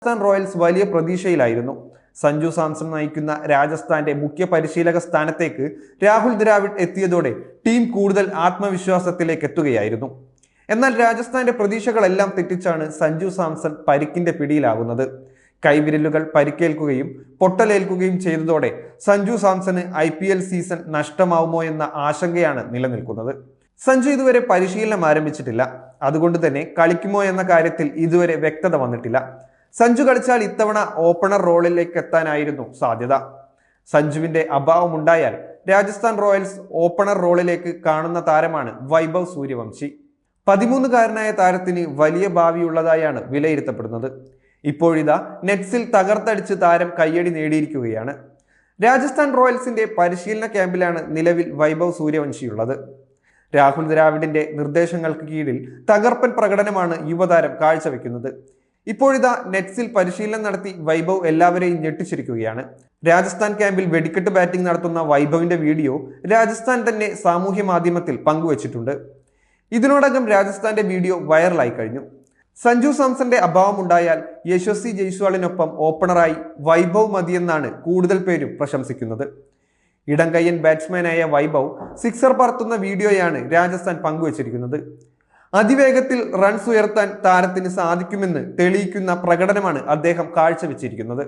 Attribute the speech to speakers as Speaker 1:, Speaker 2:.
Speaker 1: Rajasthan Royals വലിയ പ്രതീക്ഷയിലായിരുന്നു. സഞ്ജു സാംസൺ നയിക്കുന്ന രാജസ്ഥാന്റെ മുഖ്യ പരിശീലക സ്ഥാനത്തേക്ക് രാഹുൽ ദ്രാവിഡ് എത്തിയതോടെ ടീം കൂടുതൽ ആത്മവിശ്വാസത്തിലേക്ക് എത്തുകയായിരുന്നു. എന്നാൽ രാജസ്ഥാന്റെ പ്രതീക്ഷകളെല്ലാം തെറ്റിച്ചാണ് സഞ്ജു സാംസൺ പരിക്കിന്റെ പിടിയിലാകുന്നത്. കൈവിരലുകൾ പരിക്കേൽക്കുകയും പൊട്ടലേൽക്കുകയും ചെയ്തതോടെ സഞ്ജു സാംസണ് IPL സീസൺ നഷ്ടമാവുമോ എന്ന ആശങ്കയാണ് നിലനിൽക്കുന്നത്. സഞ്ജു ഇതുവരെ പരിശീലനം ആരംഭിച്ചിട്ടില്ല. അതുകൊണ്ട് തന്നെ കളിക്കുമോ എന്ന കാര്യത്തിൽ ഇതുവരെ വ്യക്തത വന്നിട്ടില്ല. സഞ്ജു കളിച്ചാൽ ഇത്തവണ ഓപ്പണർ റോളിലേക്ക് എത്താനായിരുന്നു സാധ്യത. സഞ്ജുവിന്റെ അഭാവമുണ്ടായാൽ രാജസ്ഥാൻ റോയൽസ് ഓപ്പണർ റോളിലേക്ക് കാണുന്ന താരമാണ് വൈഭവ് സൂര്യവംശി. 13-കാരനായ താരത്തിന് വലിയ ഭാവിയുള്ളതായാണ് വിലയിരുത്തപ്പെടുന്നത്. ഇപ്പോഴിതാ നെറ്റ്സിൽ തകർത്തടിച്ച് താരം കയ്യടി നേടിയിരിക്കുകയാണ്. രാജസ്ഥാൻ റോയൽസിന്റെ പരിശീലന ക്യാമ്പിലാണ് നിലവിൽ വൈഭവ് സൂര്യവംശിയുള്ളത്. രാഹുൽ ദ്രാവിഡിന്റെ നിർദ്ദേശങ്ങൾക്ക് കീഴിൽ തകർപ്പൻ പ്രകടനമാണ് യുവതാരം കാഴ്ചവെക്കുന്നത്. ഇപ്പോഴിതാ നെറ്റ്സിൽ പരിശീലനം നടത്തി വൈഭവ് എല്ലാവരെയും ഞെട്ടിച്ചിരിക്കുകയാണ്. രാജസ്ഥാൻ ക്യാമ്പിൽ വെടിക്കെട്ട് ബാറ്റിംഗ് നടത്തുന്ന വൈഭവിന്റെ വീഡിയോ രാജസ്ഥാൻ തന്നെ സാമൂഹ്യ മാധ്യമത്തിൽ പങ്കുവച്ചിട്ടുണ്ട്. ഇതിനോടകം രാജസ്ഥാന്റെ വീഡിയോ വൈറലായി കഴിഞ്ഞു. സഞ്ജു സാംസന്റെ അഭാവമുണ്ടായാൽ യശസ്വി ജയ്സ്വാളിനൊപ്പം ഓപ്പണറായി വൈഭവ് മതിയെന്നാണ് കൂടുതൽ പേരും പ്രശംസിക്കുന്നത്. ഇടംകയ്യൻ ബാറ്റ്സ്മാനായ വൈഭവ് സിക്സർ പറത്തുന്ന വീഡിയോയാണ് രാജസ്ഥാൻ പങ്കുവച്ചിരിക്കുന്നത്. അതിവേഗത്തിൽ റൺസ് ഉയർത്താൻ താരത്തിന് സാധിക്കുമെന്ന് തെളിയിക്കുന്ന പ്രകടനമാണ് അദ്ദേഹം കാഴ്ചവെച്ചിരിക്കുന്നത്.